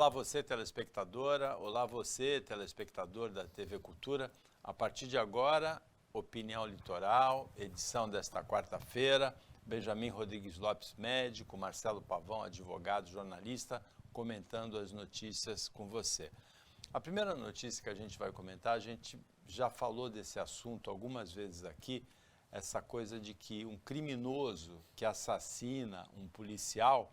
Olá você, telespectadora, olá você, telespectador da TV Cultura. A partir de agora, Opinião Litoral, edição desta quarta-feira. Benjamin Rodrigues Lopes, médico, Marcelo Pavão, advogado, jornalista, comentando as notícias com você. A primeira notícia que a gente vai comentar, a gente já falou desse assunto algumas vezes aqui, essa coisa de que um criminoso que assassina um policial,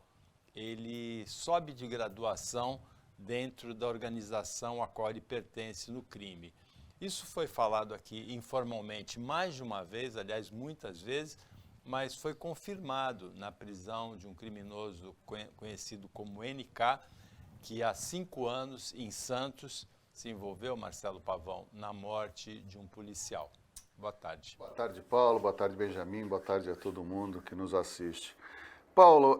ele sobe de graduação dentro da organização a qual ele pertence no crime. Isso foi falado aqui informalmente mais de uma vez, aliás, muitas vezes, mas foi confirmado na prisão de um criminoso conhecido como NK, que há 5 anos, em Santos, se envolveu, Marcelo Pavão, na morte de um policial. Boa tarde. Boa tarde, Paulo. Boa tarde, Benjamin. Boa tarde a todo mundo que nos assiste. Paulo,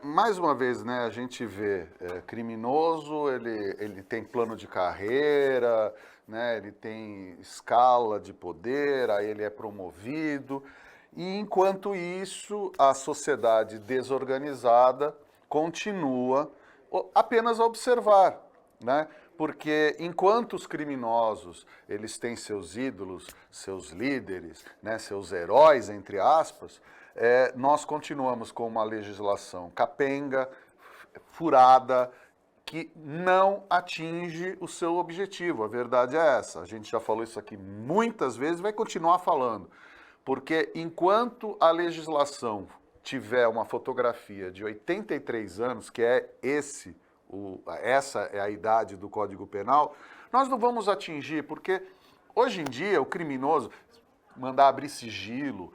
mais uma vez, né, a gente vê criminoso, ele tem plano de carreira, né, ele tem escala de poder, aí ele é promovido, e enquanto isso, a sociedade desorganizada continua apenas a observar, né? Porque enquanto os criminosos, eles têm seus ídolos, seus líderes, né, seus heróis, entre aspas, nós continuamos com uma legislação capenga, furada, que não atinge o seu objetivo. A verdade é essa. A gente já falou isso aqui muitas vezes e vai continuar falando. Porque enquanto a legislação tiver uma fotografia de 83 anos, que é essa é a idade do Código Penal, nós não vamos atingir, porque hoje em dia o criminoso mandar abrir sigilo,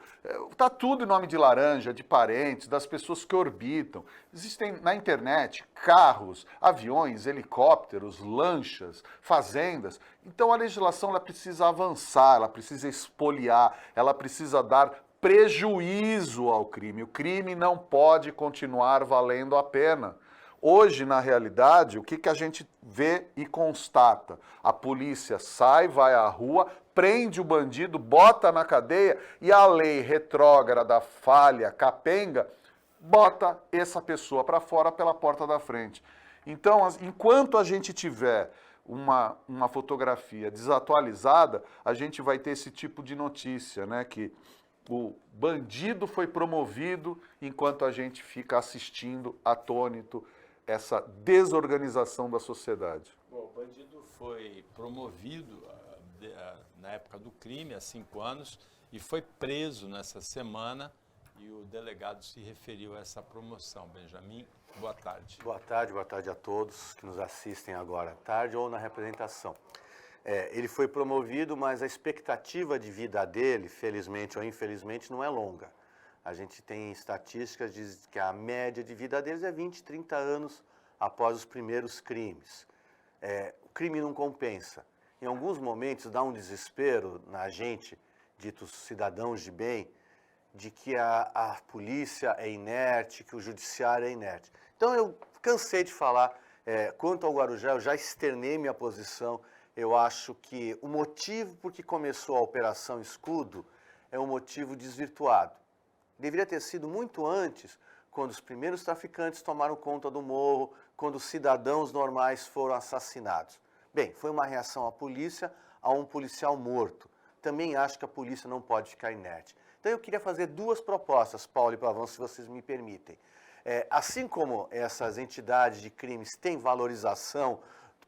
está tudo em nome de laranja, de parentes, das pessoas que orbitam. Existem na internet carros, aviões, helicópteros, lanchas, fazendas. Então a legislação ela precisa avançar, ela precisa expoliar, ela precisa dar prejuízo ao crime. O crime não pode continuar valendo a pena. Hoje, na realidade, o que a gente vê e constata? A polícia sai, vai à rua, prende o bandido, bota na cadeia e a lei retrógrada, falha, capenga, bota essa pessoa para fora pela porta da frente. Então, enquanto a gente tiver uma fotografia desatualizada, a gente vai ter esse tipo de notícia, né? Que o bandido foi promovido enquanto a gente fica assistindo atônito essa desorganização da sociedade. Bom, o bandido foi promovido na época do crime, há 5 anos, e foi preso nessa semana, e o delegado se referiu a essa promoção. Benjamin, boa tarde. Boa tarde a todos que nos assistem agora à tarde ou na representação. Ele foi promovido, mas a expectativa de vida dele, felizmente ou infelizmente, não é longa. A gente tem estatísticas de que a média de vida deles é 20, 30 anos após os primeiros crimes. O crime não compensa. Em alguns momentos dá um desespero na gente, ditos cidadãos de bem, de que a polícia é inerte, que o judiciário é inerte. Então eu cansei de falar, quanto ao Guarujá, eu já externei minha posição. Eu acho que o motivo por que começou a Operação Escudo é um motivo desvirtuado. Deveria ter sido muito antes, quando os primeiros traficantes tomaram conta do morro, quando os cidadãos normais foram assassinados. Bem, foi uma reação à polícia a um policial morto. Também acho que a polícia não pode ficar inerte. Então eu queria fazer 2 propostas, Paulo e Pavão, se vocês me permitem. Assim como essas entidades de crimes têm valorização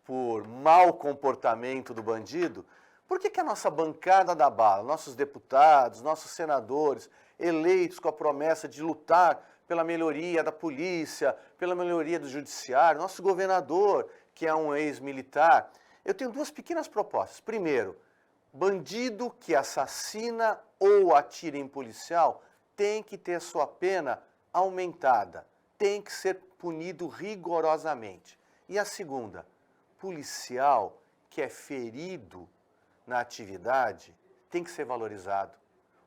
por mau comportamento do bandido, por que a nossa bancada da bala, nossos deputados, nossos senadores, eleitos com a promessa de lutar pela melhoria da polícia, pela melhoria do judiciário, nosso governador, que é um ex-militar, eu tenho 2 pequenas propostas. Primeiro, bandido que assassina ou atira em policial tem que ter sua pena aumentada, tem que ser punido rigorosamente. E a segunda, policial que é ferido na atividade tem que ser valorizado.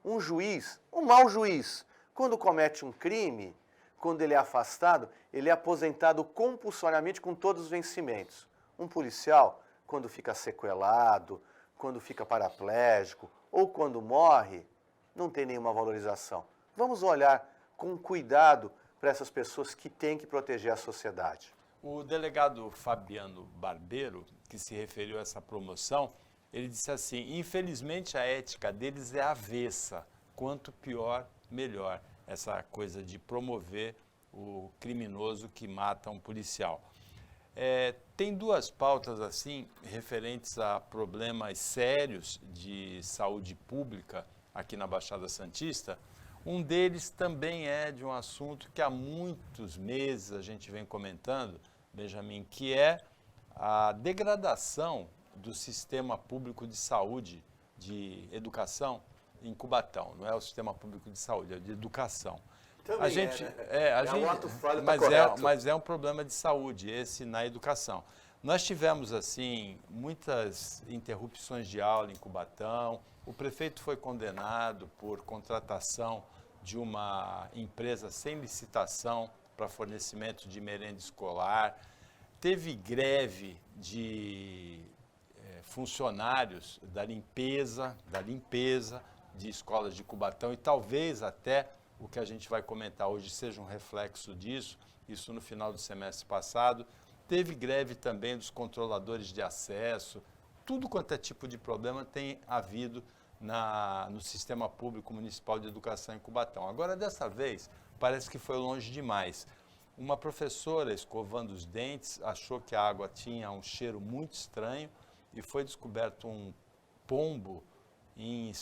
Um juiz, um mau juiz, quando comete um crime, quando ele é afastado, ele é aposentado compulsoriamente com todos os vencimentos. Um policial, quando fica sequelado, quando fica paraplégico ou quando morre, não tem nenhuma valorização. Vamos olhar com cuidado para essas pessoas que têm que proteger a sociedade. O delegado Fabiano Barbeiro, que se referiu a essa promoção, ele disse assim: infelizmente a ética deles é avessa, quanto pior, melhor. Essa coisa de promover o criminoso que mata um policial. Tem duas pautas assim referentes a problemas sérios de saúde pública aqui na Baixada Santista. Um deles também é de um assunto que há muitos meses a gente vem comentando, Benjamin, que é a degradação do sistema público de saúde, de educação em Cubatão. Não é o sistema público de saúde, é de educação. Também a gente, um ato falho, mas é um problema de saúde, esse na educação. Nós tivemos, assim, muitas interrupções de aula em Cubatão. O prefeito foi condenado por contratação de uma empresa sem licitação para fornecimento de merenda escolar. Teve greve de funcionários da limpeza de escolas de Cubatão, e talvez até o que a gente vai comentar hoje seja um reflexo disso, isso no final do semestre passado. Teve greve também dos controladores de acesso. Tudo quanto é tipo de problema tem havido no Sistema Público Municipal de Educação em Cubatão. Agora, dessa vez, parece que foi longe demais. Uma professora, escovando os dentes, achou que a água tinha um cheiro muito estranho e foi descoberto um pombo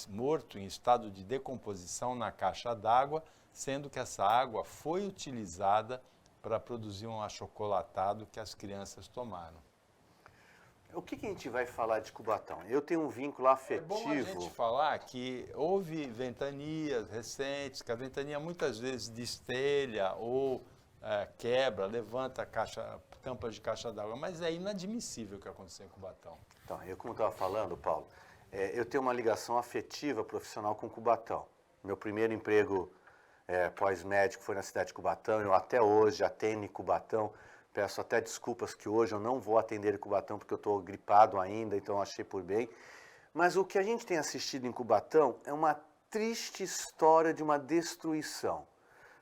morto em estado de decomposição na caixa d'água, sendo que essa água foi utilizada para produzir um achocolatado que as crianças tomaram. O que a gente vai falar de Cubatão? Eu tenho um vínculo afetivo. É bom a gente falar que houve ventanias recentes, que a ventania muitas vezes destelha ou quebra, levanta tampas de caixa d'água, mas é inadmissível o que aconteceu em Cubatão. Então, como estava falando, Paulo, eu tenho uma ligação afetiva profissional com Cubatão. Meu primeiro emprego pós-médico foi na cidade de Cubatão, eu até hoje atendo em Cubatão. Peço até desculpas que hoje eu não vou atender em Cubatão porque eu estou gripado ainda, então achei por bem. Mas o que a gente tem assistido em Cubatão é uma triste história de uma destruição.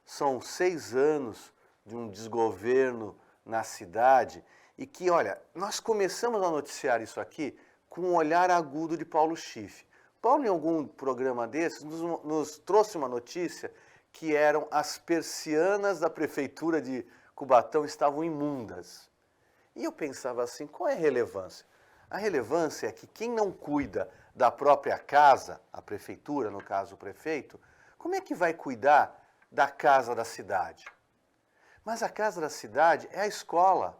São 6 anos de um desgoverno na cidade e que, olha, nós começamos a noticiar isso aqui com um olhar agudo de Paulo Schiff. Paulo, em algum programa desses, nos trouxe uma notícia que eram as persianas da prefeitura de Cubatão estavam imundas. E eu pensava assim, qual é a relevância? A relevância é que quem não cuida da própria casa, a prefeitura, no caso o prefeito, como é que vai cuidar da casa da cidade? Mas a casa da cidade é a escola.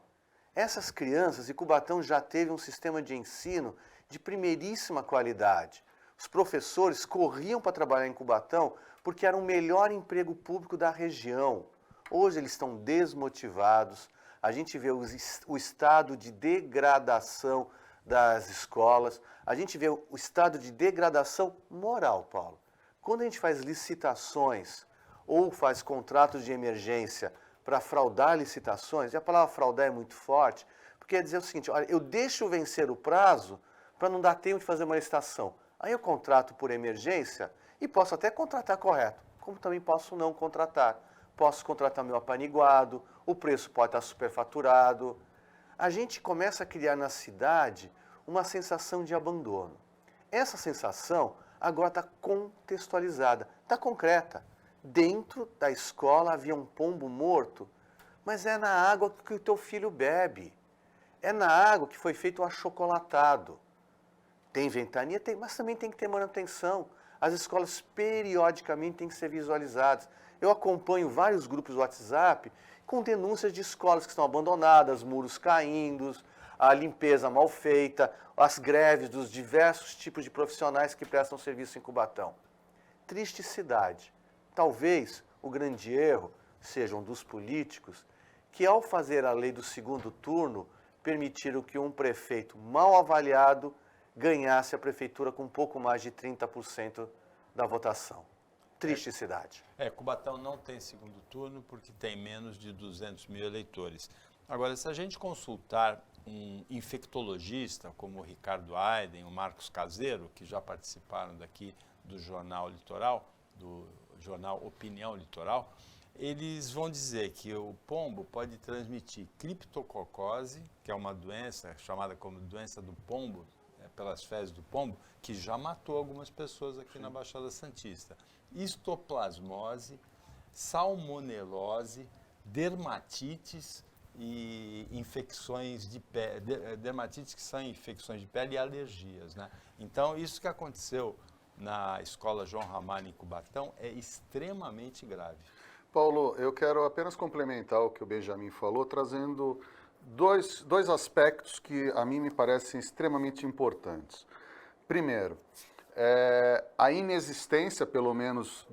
Essas crianças, e Cubatão já teve um sistema de ensino de primeiríssima qualidade. Os professores corriam para trabalhar em Cubatão porque era o melhor emprego público da região. Hoje eles estão desmotivados, a gente vê o estado de degradação das escolas, a gente vê o estado de degradação moral, Paulo. Quando a gente faz licitações ou faz contratos de emergência para fraudar licitações, e a palavra fraudar é muito forte, porque quer dizer o seguinte, olha, eu deixo vencer o prazo para não dar tempo de fazer uma licitação. Aí eu contrato por emergência e posso até contratar correto, como também posso não contratar. Posso contratar meu apaniguado, o preço pode estar superfaturado. A gente começa a criar na cidade uma sensação de abandono. Essa sensação agora está contextualizada, está concreta. Dentro da escola havia um pombo morto, mas é na água que o teu filho bebe. É na água que foi feito o achocolatado. Tem ventania? Tem, mas também tem que ter manutenção. As escolas periodicamente têm que ser visualizadas. Eu acompanho vários grupos do WhatsApp com denúncias de escolas que estão abandonadas, muros caindo, a limpeza mal feita, as greves dos diversos tipos de profissionais que prestam serviço em Cubatão. Triste cidade. Talvez o grande erro sejam dos políticos que, ao fazer a lei do segundo turno, permitiram que um prefeito mal avaliado ganhasse a prefeitura com um pouco mais de 30% da votação. Triste cidade. Cubatão não tem segundo turno porque tem menos de 200 mil eleitores. Agora, se a gente consultar um infectologista como o Ricardo Aiden, o Marcos Caseiro, que já participaram daqui do Jornal Litoral, do jornal Opinião Litoral, eles vão dizer que o pombo pode transmitir criptococose, que é uma doença chamada como doença do pombo, pelas fezes do pombo, que já matou algumas pessoas aqui na Baixada Santista. Histoplasmose, salmonelose, dermatites e infecções de pele, dermatites que são infecções de pele e alergias, né? Então, isso que aconteceu na Escola João Ramalho em Cubatão é extremamente grave. Paulo, eu quero apenas complementar o que o Benjamin falou, trazendo dois aspectos que a mim me parecem extremamente importantes. Primeiro, a inexistência, pelo menos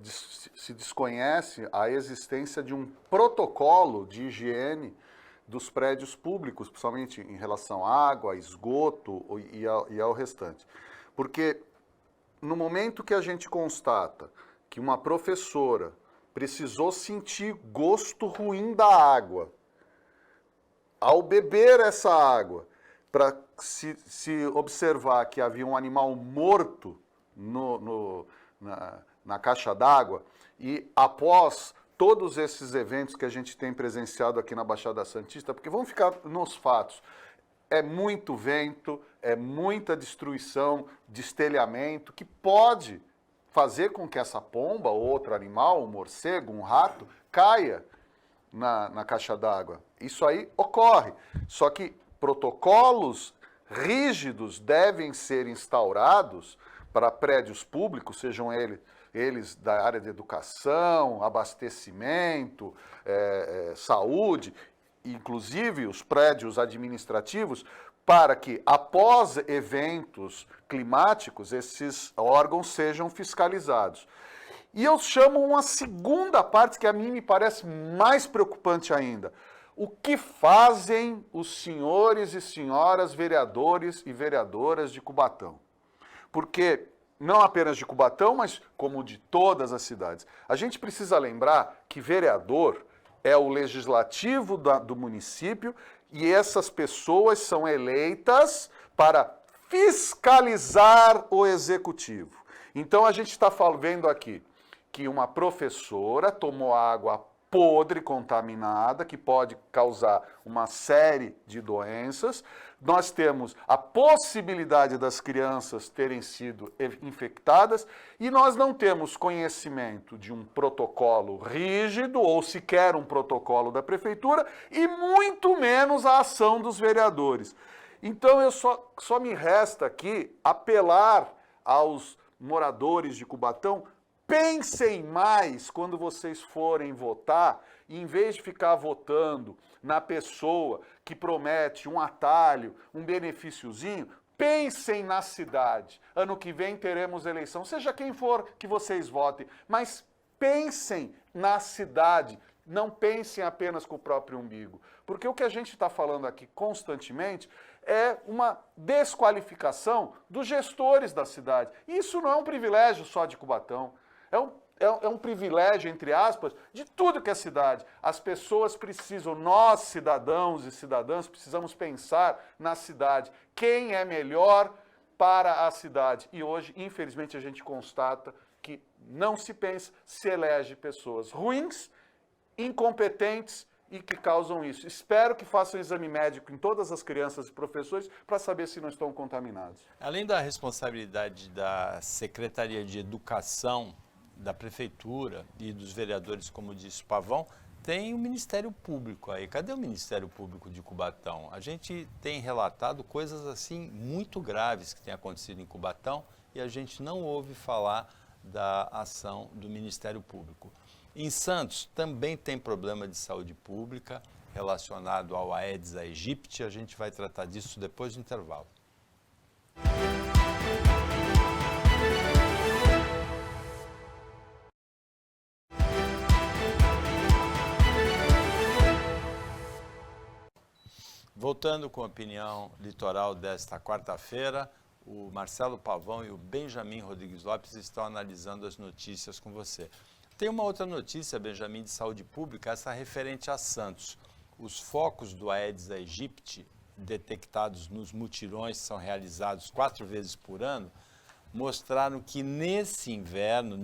se desconhece, a existência de um protocolo de higiene dos prédios públicos, principalmente em relação à água, esgoto e ao restante. Porque no momento que a gente constata que uma professora precisou sentir gosto ruim da água, ao beber essa água, para se observar que havia um animal morto na caixa d'água, e após todos esses eventos que a gente tem presenciado aqui na Baixada Santista, porque vamos ficar nos fatos, é muito vento, é muita destruição, destelhamento, que pode fazer com que essa pomba, ou outro animal, um morcego, um rato, caia na caixa d'água. Isso aí ocorre. Só que protocolos rígidos devem ser instaurados para prédios públicos, sejam eles da área de educação, abastecimento, saúde, inclusive os prédios administrativos, para que, após eventos climáticos, esses órgãos sejam fiscalizados. E eu chamo uma segunda parte que a mim me parece mais preocupante ainda. O que fazem os senhores e senhoras vereadores e vereadoras de Cubatão? Porque, não apenas de Cubatão, mas como de todas as cidades, a gente precisa lembrar que vereador é o legislativo do município e essas pessoas são eleitas para fiscalizar o executivo. Então, a gente está vendo aqui que uma professora tomou água podre, contaminada, que pode causar uma série de doenças. Nós temos a possibilidade das crianças terem sido infectadas e nós não temos conhecimento de um protocolo rígido ou sequer um protocolo da prefeitura e muito menos a ação dos vereadores. Então, só me resta aqui apelar aos moradores de Cubatão: pensem mais quando vocês forem votar, e em vez de ficar votando na pessoa que promete um atalho, um benefíciozinho, pensem na cidade. Ano que vem teremos eleição, seja quem for que vocês votem, mas pensem na cidade, não pensem apenas com o próprio umbigo. Porque o que a gente está falando aqui constantemente é uma desqualificação dos gestores da cidade. Isso não é um privilégio só de Cubatão. É um privilégio, entre aspas, de tudo que é cidade. As pessoas precisam, nós cidadãos e cidadãs, precisamos pensar na cidade. Quem é melhor para a cidade? E hoje, infelizmente, a gente constata que não se pensa, se elege pessoas ruins, incompetentes e que causam isso. Espero que façam exame médico em todas as crianças e professores para saber se não estão contaminados. Além da responsabilidade da Secretaria de Educação, da Prefeitura e dos vereadores, como disse o Pavão, tem o Ministério Público aí. Cadê o Ministério Público de Cubatão? A gente tem relatado coisas assim muito graves que têm acontecido em Cubatão e a gente não ouve falar da ação do Ministério Público. Em Santos também tem problema de saúde pública relacionado ao Aedes aegypti. A gente vai tratar disso depois do intervalo. Voltando com a opinião litoral desta quarta-feira, o Marcelo Pavão e o Benjamin Rodrigues Lopes estão analisando as notícias com você. Tem uma outra notícia, Benjamin, de saúde pública, essa referente a Santos. Os focos do Aedes aegypti, detectados nos mutirões que são realizados 4 vezes por ano, mostraram que neste inverno,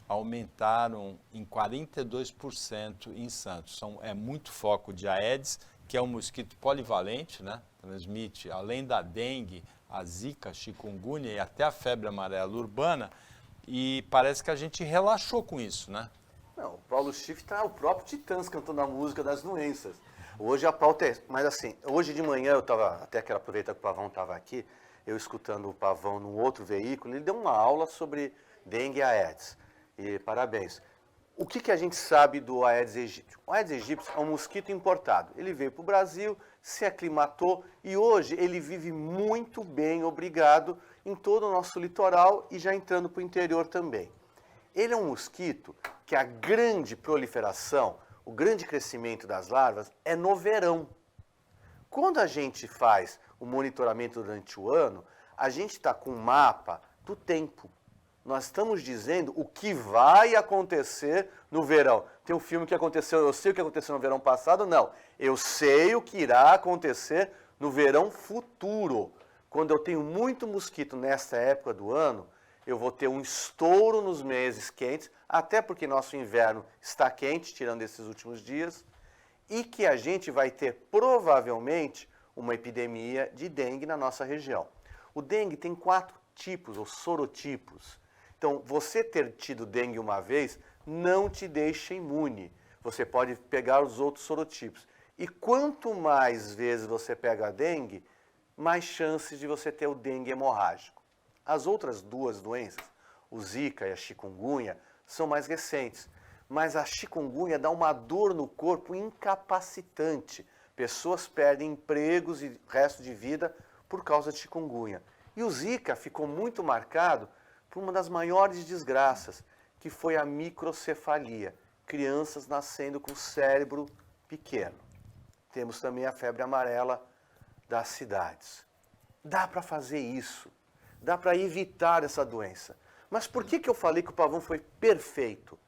aumentaram em 42% em Santos. É muito foco de Aedes, que é um mosquito polivalente, né? Transmite, além da dengue, a zika, a chikungunya e até a febre amarela urbana, e parece que a gente relaxou com isso, né? Não, o Paulo Schiff está o próprio Titãs cantando a música das doenças. Hoje a pauta é... Mas assim, hoje de manhã eu estava, até quero aproveitar que o Pavão estava aqui, eu escutando o Pavão num outro veículo, ele deu uma aula sobre dengue e Aedes. E parabéns. O que a gente sabe do Aedes aegypti? O Aedes aegypti é um mosquito importado. Ele veio para o Brasil, se aclimatou e hoje ele vive muito bem, obrigado, em todo o nosso litoral e já entrando para o interior também. Ele é um mosquito que a grande proliferação, o grande crescimento das larvas é no verão. Quando a gente faz o monitoramento durante o ano, a gente está com um mapa do tempo. Nós estamos dizendo o que vai acontecer no verão. Tem um filme que aconteceu, eu sei o que aconteceu no verão passado? Não. Eu sei o que irá acontecer no verão futuro. Quando eu tenho muito mosquito nesta época do ano, eu vou ter um estouro nos meses quentes, até porque nosso inverno está quente, tirando esses últimos dias, e que a gente vai ter provavelmente uma epidemia de dengue na nossa região. O dengue tem 4 tipos, ou sorotipos. Então, você ter tido dengue uma vez não te deixa imune. Você pode pegar os outros sorotipos. E quanto mais vezes você pega a dengue, mais chances de você ter o dengue hemorrágico. As outras 2 doenças, o Zika e a chikungunya, são mais recentes. Mas a chikungunya dá uma dor no corpo incapacitante. Pessoas perdem empregos e resto de vida por causa de chikungunya. E o Zika ficou muito marcado por uma das maiores desgraças, que foi a microcefalia. Crianças nascendo com cérebro pequeno. Temos também a febre amarela das cidades. Dá para fazer isso. Dá para evitar essa doença. Mas por que eu falei que o Pavão foi perfeito?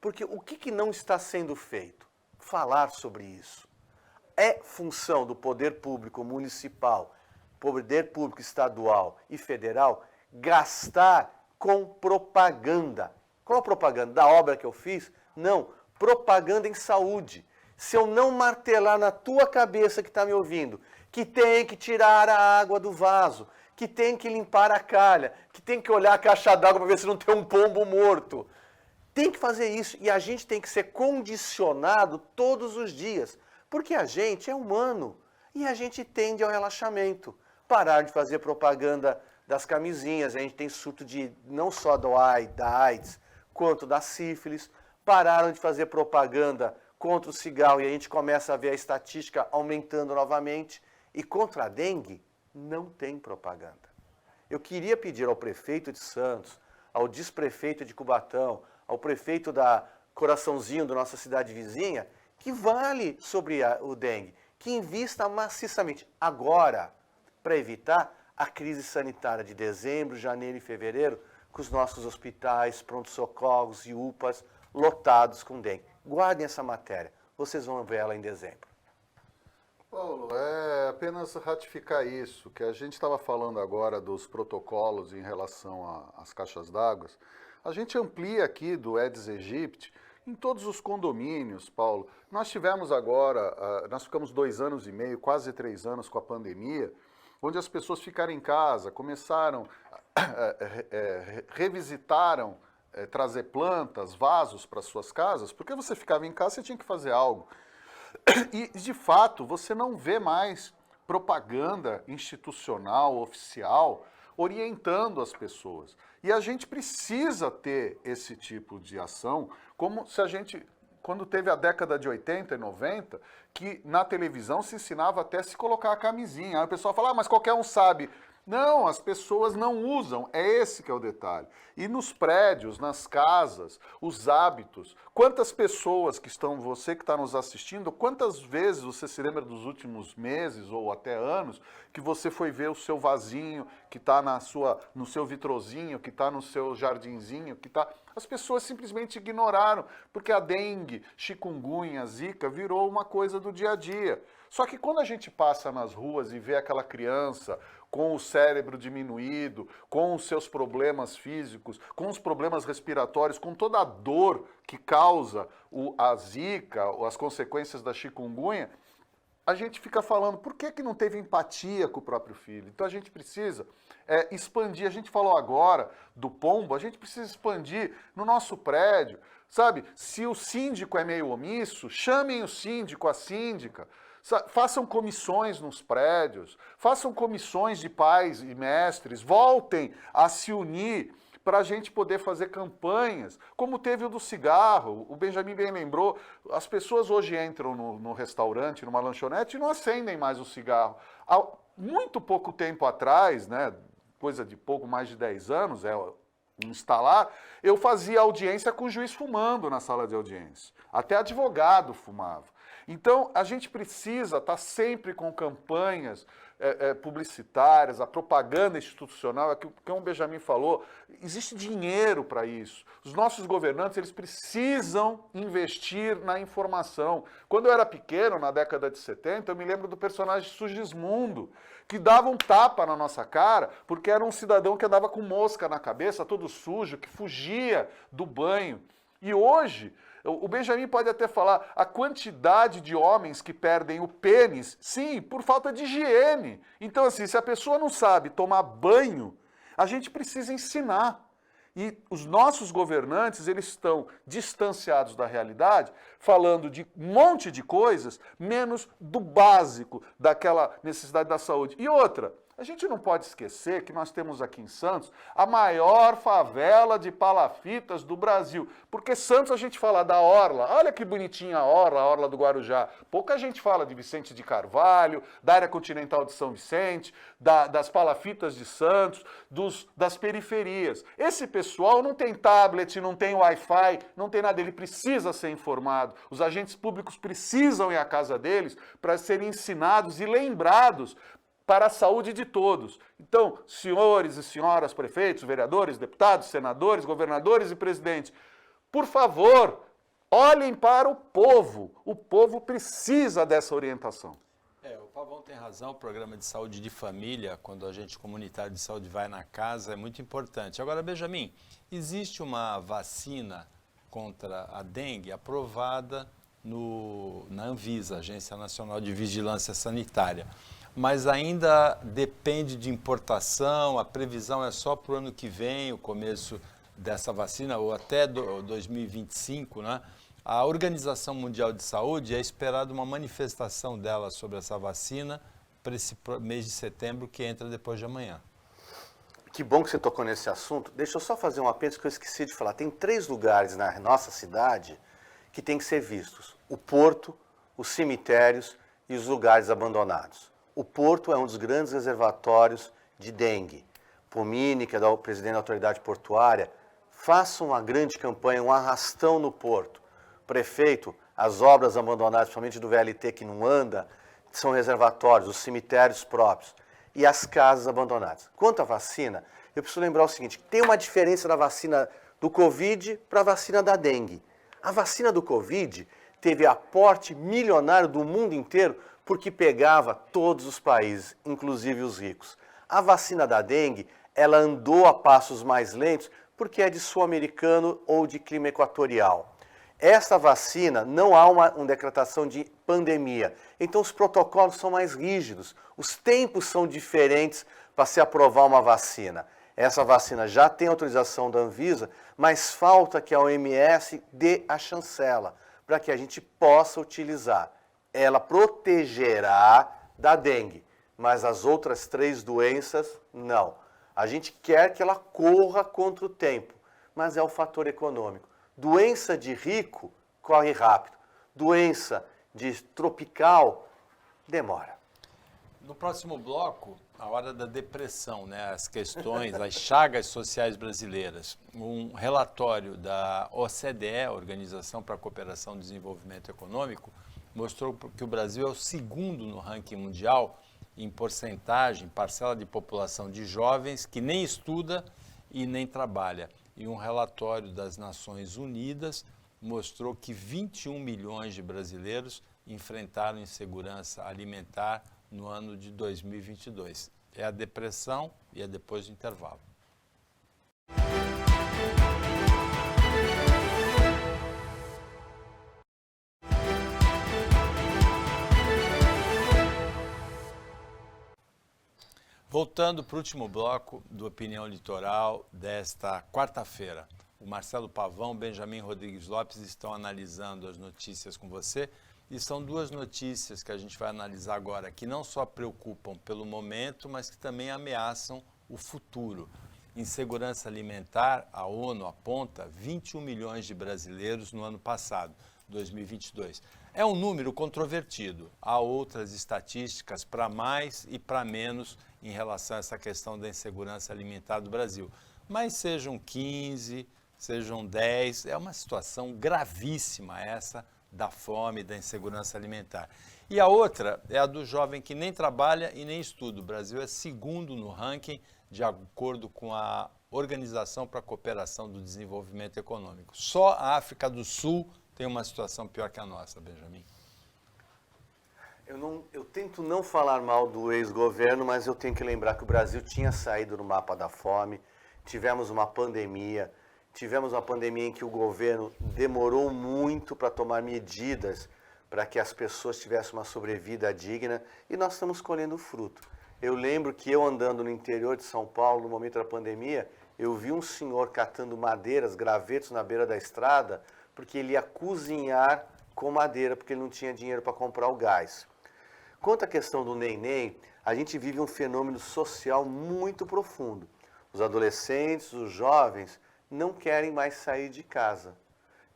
Porque o que não está sendo feito? Falar sobre isso. É função do poder público municipal, poder público estadual e federal gastar com propaganda. Qual propaganda? Da obra que eu fiz? Não, propaganda em saúde. Se eu não martelar na tua cabeça que está me ouvindo, que tem que tirar a água do vaso, que tem que limpar a calha, que tem que olhar a caixa d'água para ver se não tem um pombo morto. Tem que fazer isso e a gente tem que ser condicionado todos os dias, porque a gente é humano e a gente tende ao relaxamento. Parar de fazer propaganda das camisinhas, a gente tem surto de não só da AIDS, quanto da sífilis. Pararam de fazer propaganda contra o cigarro e a gente começa a ver a estatística aumentando novamente. E contra a dengue, não tem propaganda. Eu queria pedir ao prefeito de Santos, ao desprefeito de Cubatão, ao prefeito da Coraçãozinho, da nossa cidade vizinha, que vale sobre o dengue, que invista maciçamente agora para evitar a crise sanitária de dezembro, janeiro e fevereiro, com os nossos hospitais, pronto-socorros e UPAs lotados com dengue. Guardem essa matéria, vocês vão ver ela em dezembro. Paulo, é apenas ratificar isso, que a gente estava falando agora dos protocolos em relação às caixas d'água. A gente amplia aqui do Aedes aegypti em todos os condomínios, Paulo. Nós tivemos agora, nós ficamos 2 anos e meio, quase 3 anos com a pandemia, onde as pessoas ficaram em casa, começaram, revisitaram, trazer plantas, vasos para suas casas, porque você ficava em casa, você tinha que fazer algo. E, de fato, você não vê mais propaganda institucional, oficial, orientando as pessoas. E a gente precisa ter esse tipo de ação, como se a gente, quando teve a década de 80 e 90, que na televisão se ensinava até a se colocar a camisinha. Aí o pessoal fala, mas qualquer um sabe. Não, as pessoas não usam, é esse que é o detalhe. E nos prédios, nas casas, os hábitos, quantas pessoas que estão, você que está nos assistindo, quantas vezes você se lembra dos últimos meses ou até anos, que você foi ver o seu vasinho, que está no seu vitrozinho, que está no seu jardinzinho, que está... As pessoas simplesmente ignoraram, porque a dengue, chikungunya, zika virou uma coisa do dia a dia. Só que quando a gente passa nas ruas e vê aquela criança com o cérebro diminuído, com os seus problemas físicos, com os problemas respiratórios, com toda a dor que causa a zika, ou as consequências da chikungunya, a gente fica falando, por que não teve empatia com o próprio filho? Então a gente precisa expandir, a gente falou agora do pombo, a gente precisa expandir no nosso prédio, sabe? Se o síndico é meio omisso, chamem o síndico, a síndica, façam comissões nos prédios, façam comissões de pais e mestres, voltem a se unir para a gente poder fazer campanhas, como teve o do cigarro. O Benjamin bem lembrou, as pessoas hoje entram no restaurante, numa lanchonete, e não acendem mais o cigarro. Há muito pouco tempo atrás, né, coisa de pouco mais de 10 anos, instalar, eu fazia audiência com o juiz fumando na sala de audiência. Até advogado fumava. Então, a gente precisa estar sempre com campanhas publicitárias, a propaganda institucional, como o Benjamin falou, existe dinheiro para isso. Os nossos governantes, eles precisam investir na informação. Quando eu era pequeno, na década de 70, eu me lembro do personagem Sugismundo, que dava um tapa na nossa cara, porque era um cidadão que andava com mosca na cabeça, todo sujo, que fugia do banho. E hoje, o Benjamin pode até falar a quantidade de homens que perdem o pênis, sim, por falta de higiene. Então, assim, se a pessoa não sabe tomar banho, a gente precisa ensinar. E os nossos governantes, eles estão distanciados da realidade, falando de um monte de coisas, menos do básico, daquela necessidade da saúde. E outra, a gente não pode esquecer que nós temos aqui em Santos a maior favela de palafitas do Brasil. Porque Santos a gente fala da Orla, olha que bonitinha a Orla do Guarujá. Pouca gente fala de Vicente de Carvalho, da área continental de São Vicente, das palafitas de Santos, das periferias. Esse pessoal não tem tablet, não tem Wi-Fi, não tem nada, ele precisa ser informado. Os agentes públicos precisam ir à casa deles para serem ensinados e lembrados para a saúde de todos. Então, senhores e senhoras prefeitos, vereadores, deputados, senadores, governadores e presidentes, por favor, olhem para o povo. O povo precisa dessa orientação. O Pavão tem razão, o programa de saúde de família, quando a gente comunitário de saúde vai na casa, é muito importante. Agora, Benjamin, existe uma vacina contra a dengue aprovada na Anvisa, Agência Nacional de Vigilância Sanitária, mas ainda depende de importação, a previsão é só para o ano que vem, o começo dessa vacina, ou até 2025, né? A Organização Mundial de Saúde é esperada uma manifestação dela sobre essa vacina para esse mês de setembro, que entra depois de amanhã. Que bom que você tocou nesse assunto. Deixa eu só fazer um apêndice que eu esqueci de falar. Tem 3 lugares na nossa cidade que tem que ser vistos: o porto, os cemitérios e os lugares abandonados. O porto é um dos grandes reservatórios de dengue. Pomini, que é o presidente da autoridade portuária, faça uma grande campanha, um arrastão no porto. Prefeito, as obras abandonadas, principalmente do VLT que não anda, são reservatórios, os cemitérios próprios e as casas abandonadas. Quanto à vacina, eu preciso lembrar o seguinte: tem uma diferença da vacina do Covid para a vacina da dengue. A vacina do Covid teve aporte milionário do mundo inteiro porque pegava todos os países, inclusive os ricos. A vacina da dengue, ela andou a passos mais lentos porque é de sul-americano ou de clima equatorial. Essa vacina não há uma decretação de pandemia, então os protocolos são mais rígidos, os tempos são diferentes para se aprovar uma vacina. Essa vacina já tem autorização da Anvisa, mas falta que a OMS dê a chancela para que a gente possa utilizar. Ela protegerá da dengue, mas as outras 3 doenças, não. A gente quer que ela corra contra o tempo, mas é o fator econômico. Doença de rico corre rápido, doença de tropical demora. No próximo bloco, a hora da depressão, né? As questões, as chagas sociais brasileiras. Um relatório da OCDE, Organização para a Cooperação e Desenvolvimento Econômico, mostrou que o Brasil é o 2º no ranking mundial em porcentagem, parcela de população de jovens que nem estuda e nem trabalha. E um relatório das Nações Unidas mostrou que 21 milhões de brasileiros enfrentaram insegurança alimentar no ano de 2022. É a depressão e é depois do intervalo. Voltando para o último bloco do Opinião Litoral desta quarta-feira. O Marcelo Pavão, Benjamin Rodrigues Lopes estão analisando as notícias com você. E são duas notícias que a gente vai analisar agora, que não só preocupam pelo momento, mas que também ameaçam o futuro. Insegurança alimentar, a ONU aponta 21 milhões de brasileiros no ano passado, 2022. É um número controvertido. Há outras estatísticas para mais e para menos em relação a essa questão da insegurança alimentar do Brasil. Mas sejam 15, sejam 10, é uma situação gravíssima essa da fome, da insegurança alimentar. E a outra é a do jovem que nem trabalha e nem estuda. O Brasil é segundo no ranking, de acordo com a Organização para a Cooperação do Desenvolvimento Econômico. Só a África do Sul tem uma situação pior que a nossa, Benjamin. Eu tento não falar mal do ex-governo, mas eu tenho que lembrar que o Brasil tinha saído do mapa da fome, tivemos uma pandemia em que o governo demorou muito para tomar medidas para que as pessoas tivessem uma sobrevida digna e nós estamos colhendo fruto. Eu lembro que eu andando no interior de São Paulo, no momento da pandemia, eu vi um senhor catando madeiras, gravetos na beira da estrada, porque ele ia cozinhar com madeira, porque ele não tinha dinheiro para comprar o gás. Quanto à questão do neném, a gente vive um fenômeno social muito profundo. Os adolescentes, os jovens, não querem mais sair de casa.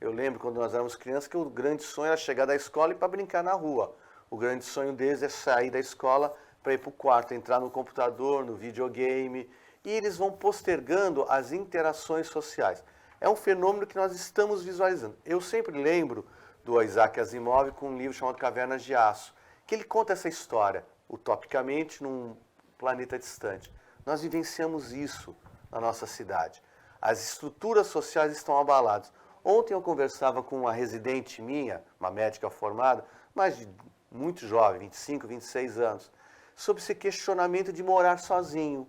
Eu lembro quando nós éramos crianças que o grande sonho era chegar da escola e ir para brincar na rua. O grande sonho deles é sair da escola para ir para o quarto, entrar no computador, no videogame, e eles vão postergando as interações sociais. É um fenômeno que nós estamos visualizando. Eu sempre lembro do Isaac Asimov com um livro chamado Cavernas de Aço, que ele conta essa história, utopicamente, num planeta distante. Nós vivenciamos isso na nossa cidade. As estruturas sociais estão abaladas. Ontem eu conversava com uma residente minha, uma médica formada, mas muito jovem, 25, 26 anos, sobre esse questionamento de morar sozinho.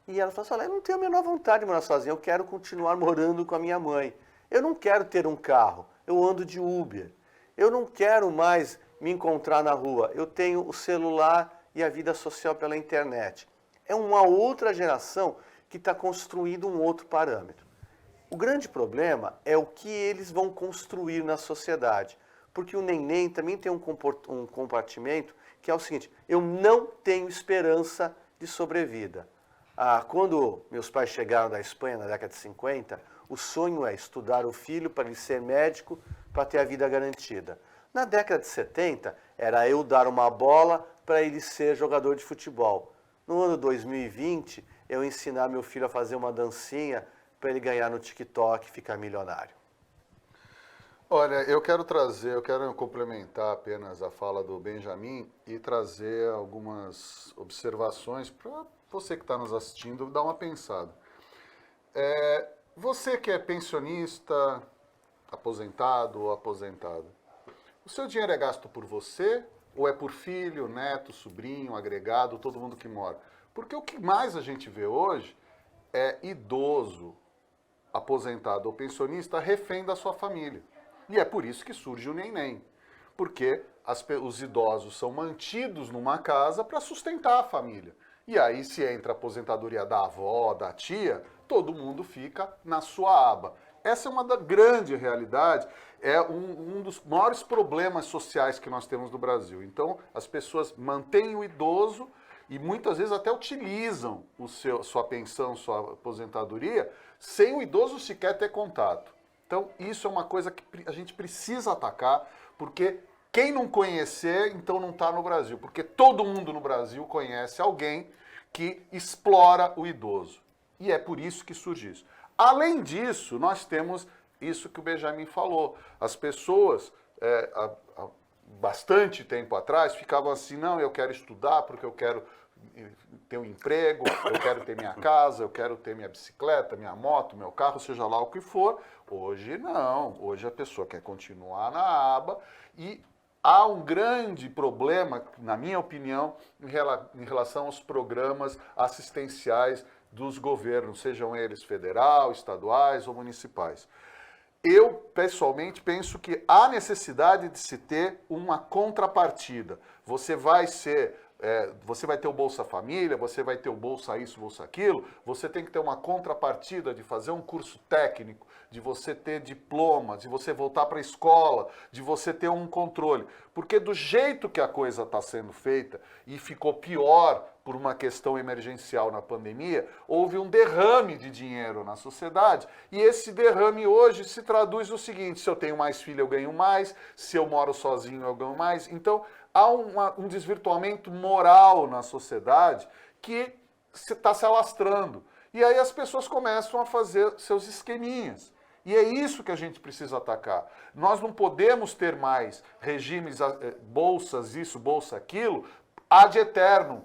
E ela falou assim, olha, eu não tenho a menor vontade de morar sozinho, eu quero continuar morando com a minha mãe. Eu não quero ter um carro, eu ando de Uber. Eu não quero mais me encontrar na rua, eu tenho o celular e a vida social pela internet. É uma outra geração que está construindo um outro parâmetro. O grande problema é o que eles vão construir na sociedade, porque o neném também tem um compartimento que é o seguinte, eu não tenho esperança de sobrevida. Quando meus pais chegaram da Espanha na década de 50, o sonho é estudar o filho para ele ser médico, para ter a vida garantida. Na década de 70, era eu dar uma bola para ele ser jogador de futebol. No ano 2020, eu ensinar meu filho a fazer uma dancinha para ele ganhar no TikTok e ficar milionário. Olha, eu quero complementar apenas a fala do Benjamin e trazer algumas observações para você que está nos assistindo dar uma pensada. Você que é pensionista, aposentado ou aposentada, o seu dinheiro é gasto por você ou é por filho, neto, sobrinho, agregado, todo mundo que mora? Porque o que mais a gente vê hoje é idoso, aposentado ou pensionista refém da sua família. E é por isso que surge o neném. Porque os idosos são mantidos numa casa para sustentar a família. E aí, se entra a aposentadoria da avó, da tia, todo mundo fica na sua aba. Essa é uma grande realidade, é um dos maiores problemas sociais que nós temos no Brasil. Então, as pessoas mantêm o idoso e muitas vezes até utilizam sua pensão, sua aposentadoria, sem o idoso sequer ter contato. Então, isso é uma coisa que a gente precisa atacar, porque quem não conhecer, então não está no Brasil. Porque todo mundo no Brasil conhece alguém que explora o idoso. E é por isso que surge isso. Além disso, nós temos isso que o Benjamin falou. As pessoas, há bastante tempo atrás, ficavam assim, não, eu quero estudar porque eu quero ter um emprego, eu quero ter minha casa, eu quero ter minha bicicleta, minha moto, meu carro, seja lá o que for. Hoje não, hoje a pessoa quer continuar na aba e há um grande problema, na minha opinião, em relação aos programas assistenciais dos governos, sejam eles federal, estaduais ou municipais. Eu, pessoalmente, penso que há necessidade de se ter uma contrapartida. Você vai ter o Bolsa Família, você vai ter o Bolsa isso, Bolsa aquilo, você tem que ter uma contrapartida de fazer um curso técnico, de você ter diploma, de você voltar para a escola, de você ter um controle. Porque do jeito que a coisa está sendo feita, e ficou pior por uma questão emergencial na pandemia, houve um derrame de dinheiro na sociedade, e esse derrame hoje se traduz no seguinte: se eu tenho mais filho eu ganho mais, se eu moro sozinho eu ganho mais. Então, há um desvirtuamento moral na sociedade que está se alastrando. E aí as pessoas começam a fazer seus esqueminhas. E é isso que a gente precisa atacar. Nós não podemos ter mais regimes, bolsas isso, bolsa aquilo, ad eternum,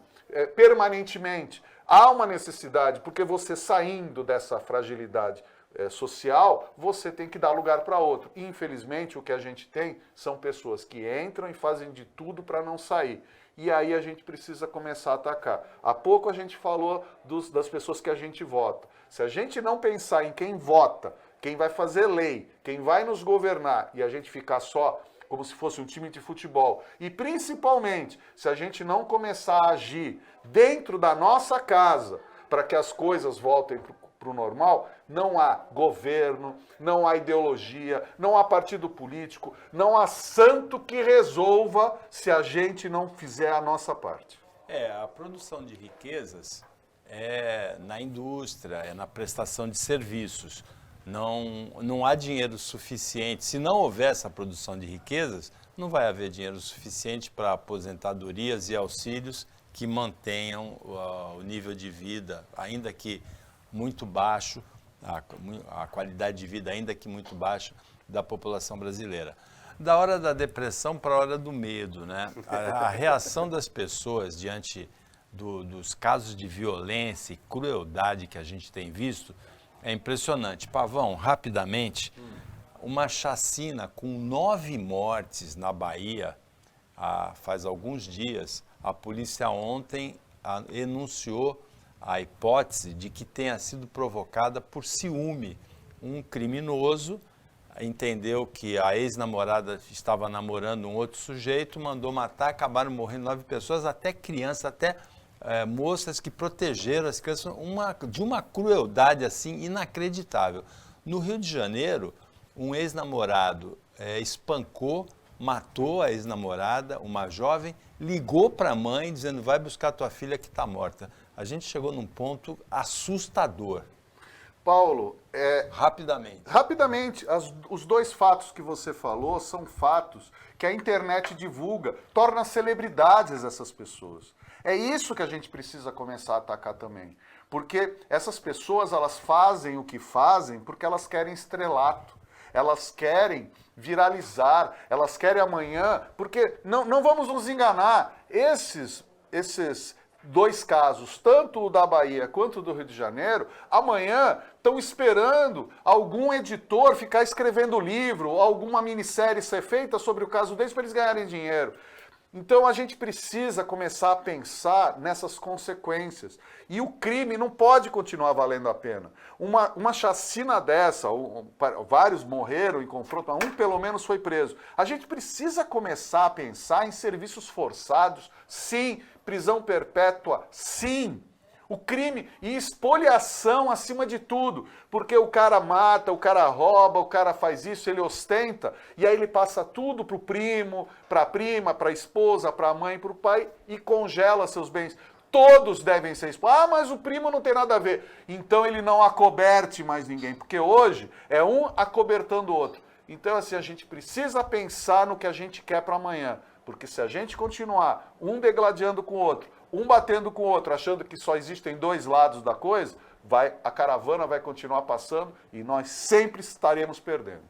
permanentemente. Há uma necessidade, porque você saindo dessa fragilidade social, você tem que dar lugar para outro. Infelizmente, o que a gente tem são pessoas que entram e fazem de tudo para não sair. E aí a gente precisa começar a atacar. Há pouco a gente falou das pessoas que a gente vota. Se a gente não pensar em quem vota, quem vai fazer lei, quem vai nos governar, e a gente ficar só como se fosse um time de futebol, e principalmente se a gente não começar a agir dentro da nossa casa para que as coisas voltem para o normal, não há governo, não há ideologia, não há partido político, não há santo que resolva se a gente não fizer a nossa parte. A produção de riquezas é na indústria, é na prestação de serviços. Não há dinheiro suficiente. Se não houver essa produção de riquezas, não vai haver dinheiro suficiente para aposentadorias e auxílios que mantenham o nível de vida, ainda que muito baixo, a qualidade de vida ainda que muito baixa da população brasileira. Da hora da depressão para a hora do medo, né? A reação das pessoas diante dos casos de violência e crueldade que a gente tem visto é impressionante. Pavão, rapidamente, uma chacina com 9 mortes na Bahia, faz alguns dias, a polícia ontem enunciou a hipótese de que tenha sido provocada por ciúme. Um criminoso entendeu que a ex-namorada estava namorando um outro sujeito, mandou matar, acabaram morrendo 9 pessoas, até crianças, até moças que protegeram as crianças, de uma crueldade assim inacreditável. No Rio de Janeiro, um ex-namorado espancou, matou a ex-namorada, uma jovem, ligou para a mãe dizendo: vai buscar tua filha que está morta. A gente chegou num ponto assustador. Paulo, Rapidamente, os dois fatos que você falou são fatos que a internet divulga, torna celebridades essas pessoas. É isso que a gente precisa começar a atacar também. Porque essas pessoas, elas fazem o que fazem porque elas querem estrelato. Elas querem viralizar, elas querem amanhã, porque não vamos nos enganar, esses 2 casos, tanto o da Bahia quanto o do Rio de Janeiro, amanhã estão esperando algum editor ficar escrevendo livro, alguma minissérie ser feita sobre o caso deles para eles ganharem dinheiro. Então a gente precisa começar a pensar nessas consequências. E o crime não pode continuar valendo a pena. Uma chacina dessa, vários morreram em confronto, um pelo menos foi preso. A gente precisa começar a pensar em serviços forçados, sim. Prisão perpétua, sim. O crime e espoliação acima de tudo, porque o cara mata, o cara rouba, o cara faz isso, ele ostenta, e aí ele passa tudo para o primo, para a prima, para a esposa, para a mãe, para o pai, e congela seus bens. Todos devem ser expostos. Mas o primo não tem nada a ver. Então ele não acoberte mais ninguém, porque hoje é um acobertando o outro. Então assim, a gente precisa pensar no que a gente quer para amanhã, porque se a gente continuar um degladiando com o outro, um batendo com o outro, achando que só existem 2 lados da coisa, a caravana vai continuar passando e nós sempre estaremos perdendo.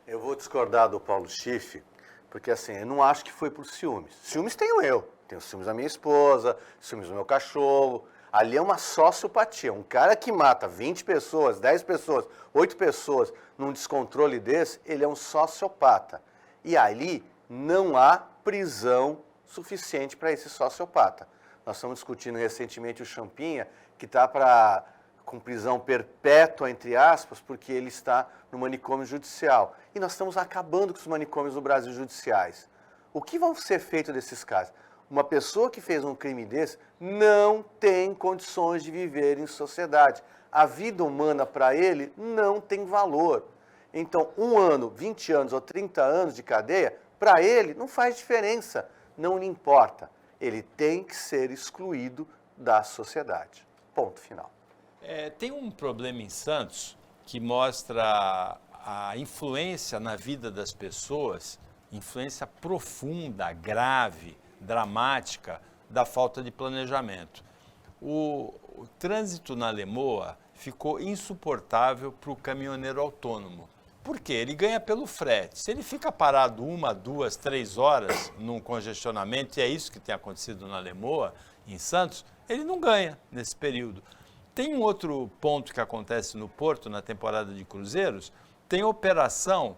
Eu vou discordar do Paulo Schiff, porque assim, eu não acho que foi por ciúmes. Ciúmes tenho eu. Tenho ciúmes da minha esposa, ciúmes do meu cachorro. Ali é uma sociopatia. Um cara que mata 20 pessoas, 10 pessoas, 8 pessoas num descontrole desse, ele é um sociopata. E ali não há prisão suficiente para esse sociopata. Nós estamos discutindo recentemente o Champinha, que está com prisão perpétua, entre aspas, porque ele está no manicômio judicial. E nós estamos acabando com os manicômios do Brasil judiciais. O que vai ser feito desses casos? Uma pessoa que fez um crime desse não tem condições de viver em sociedade. A vida humana para ele não tem valor. Então, 1 ano, 20 anos ou 30 anos de cadeia, para ele não faz diferença, não lhe importa. Ele tem que ser excluído da sociedade. Ponto final. Tem um problema em Santos que mostra a influência na vida das pessoas, influência profunda, grave, dramática da falta de planejamento. O trânsito na Lemoa ficou insuportável para o caminhoneiro autônomo. Por quê? Ele ganha pelo frete. Se ele fica parado 1, 2, 3 horas num congestionamento, e é isso que tem acontecido na Lemoa, em Santos, ele não ganha nesse período. Tem um outro ponto que acontece no Porto, na temporada de cruzeiros, tem operação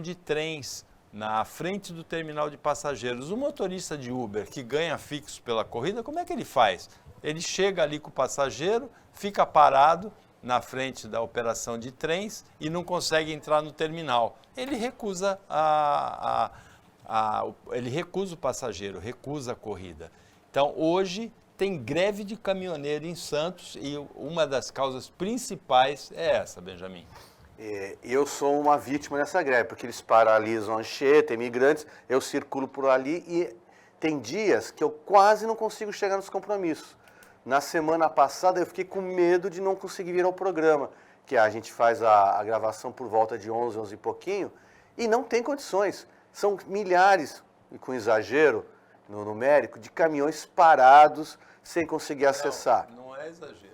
de trens na frente do terminal de passageiros. O motorista de Uber que ganha fixo pela corrida, como é que ele faz? Ele chega ali com o passageiro, fica parado na frente da operação de trens e não consegue entrar no terminal. Ele recusa ele recusa o passageiro, recusa a corrida. Então, hoje tem greve de caminhoneiro em Santos e uma das causas principais é essa, Benjamin. Eu sou uma vítima dessa greve, porque eles paralisam a Anchieta, imigrantes, eu circulo por ali e tem dias que eu quase não consigo chegar nos compromissos. Na semana passada eu fiquei com medo de não conseguir vir ao programa, que a gente faz a gravação por volta de 11, 11 e pouquinho, e não tem condições. São milhares, e com exagero no numérico, de caminhões parados sem conseguir acessar. Não é exagero.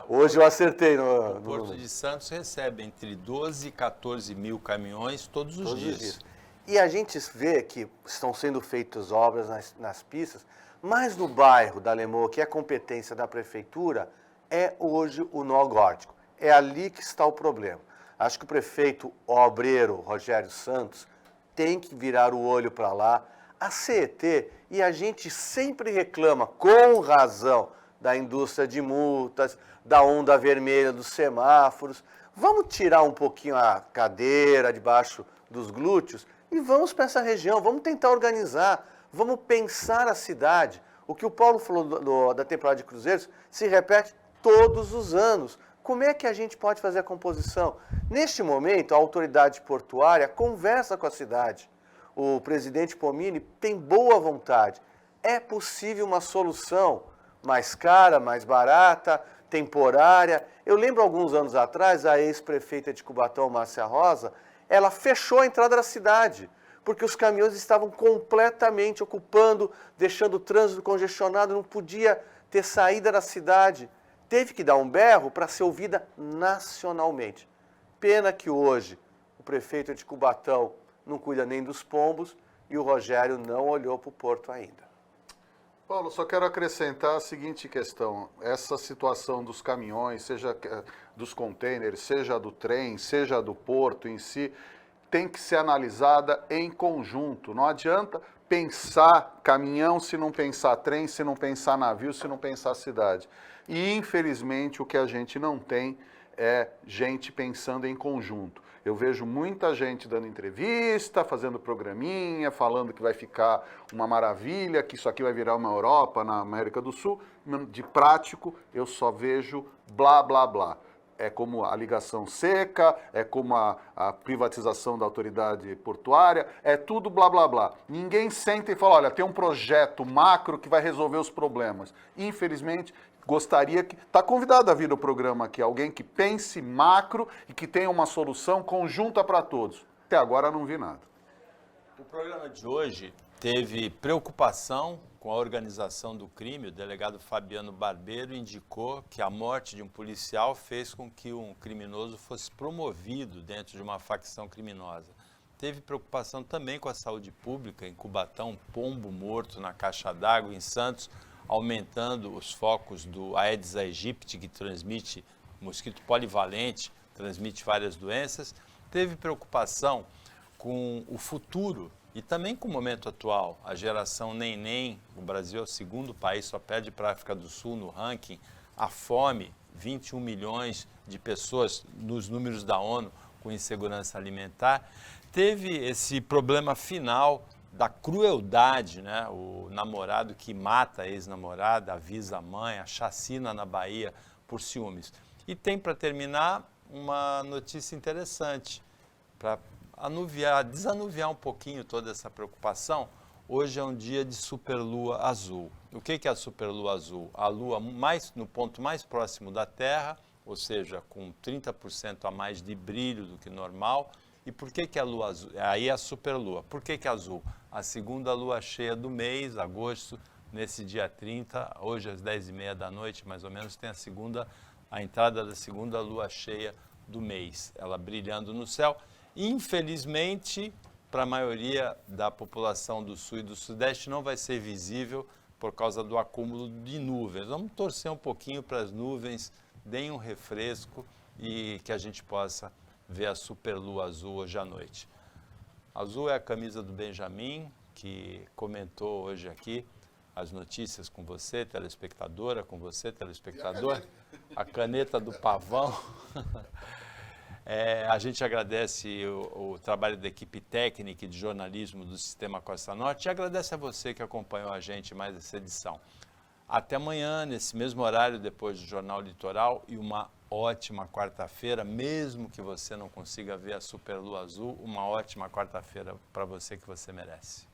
Hoje eu acertei no Porto de Santos recebe entre 12 e 14 mil caminhões todos os dias. E a gente vê que estão sendo feitas obras nas pistas, mas no bairro da Lemoa, que é competência da prefeitura, é hoje o nó górdico. É ali que está o problema. Acho que o prefeito obreiro, Rogério Santos, tem que virar o olho para lá. A CET, e a gente sempre reclama, com razão, da indústria de multas, da onda vermelha dos semáforos. Vamos tirar um pouquinho a cadeira debaixo dos glúteos e vamos para essa região, vamos tentar organizar, vamos pensar a cidade. O que o Paulo falou da temporada de cruzeiros se repete todos os anos. Como é que a gente pode fazer a composição? Neste momento, a autoridade portuária conversa com a cidade. O presidente Pomini tem boa vontade. É possível uma solução mais cara, mais barata, temporária. Eu lembro alguns anos atrás, a ex-prefeita de Cubatão, Márcia Rosa, ela fechou a entrada da cidade, porque os caminhões estavam completamente ocupando, deixando o trânsito congestionado, não podia ter saída da cidade. Teve que dar um berro para ser ouvida nacionalmente. Pena que hoje o prefeito de Cubatão não cuida nem dos pombos e o Rogério não olhou para o Porto ainda. Paulo, só quero acrescentar a seguinte questão. Essa situação dos caminhões, seja dos contêineres, seja do trem, seja do porto em si, tem que ser analisada em conjunto. Não adianta pensar caminhão se não pensar trem, se não pensar navio, se não pensar cidade. E, infelizmente, o que a gente não tem é gente pensando em conjunto. Eu vejo muita gente dando entrevista, fazendo programinha, falando que vai ficar uma maravilha, que isso aqui vai virar uma Europa na América do Sul. De prático, eu só vejo blá, blá, blá. É como a ligação seca, é como a privatização da autoridade portuária, é tudo blá, blá, blá. Ninguém senta e fala, olha, tem um projeto macro que vai resolver os problemas. Infelizmente, gostaria que... Está convidado a vir ao programa aqui, alguém que pense macro e que tenha uma solução conjunta para todos. Até agora não vi nada. O programa de hoje teve preocupação com a organização do crime. O delegado Fabiano Barbeiro indicou que a morte de um policial fez com que um criminoso fosse promovido dentro de uma facção criminosa. Teve preocupação também com a saúde pública. Em Cubatão, um pombo morto na caixa d'água. Em Santos, aumentando os focos do Aedes aegypti, que transmite mosquito polivalente, transmite várias doenças. Teve preocupação com o futuro e também com o momento atual. A geração neném, o Brasil é o segundo país, só perde para a África do Sul no ranking. A fome, 21 milhões de pessoas nos números da ONU com insegurança alimentar. Teve esse problema final da crueldade, né? O namorado que mata a ex-namorada, avisa a mãe, a chacina na Bahia por ciúmes. E tem, para terminar, uma notícia interessante, para desanuviar um pouquinho toda essa preocupação. Hoje é um dia de superlua azul. O que é a superlua azul? A lua no ponto mais próximo da Terra, ou seja, com 30% a mais de brilho do que normal. E por que a lua azul? Aí é a superlua. Por que é azul? A segunda lua cheia do mês, agosto, nesse dia 30, hoje às 10h30 da noite, mais ou menos, tem a entrada da segunda lua cheia do mês, ela brilhando no céu. Infelizmente, para a maioria da população do Sul e do Sudeste, não vai ser visível por causa do acúmulo de nuvens. Vamos torcer um pouquinho para as nuvens, deem um refresco e que a gente possa ver a superlua azul hoje à noite. Azul é a camisa do Benjamin, que comentou hoje aqui as notícias com você, telespectadora, com você, telespectador. A caneta do Pavão. A gente agradece o trabalho da equipe técnica e de jornalismo do Sistema Costa Norte e agradece a você que acompanhou a gente mais essa edição. Até amanhã, nesse mesmo horário, depois do Jornal Litoral, e uma ótima quarta-feira, mesmo que você não consiga ver a superlua azul, uma ótima quarta-feira para você que você merece.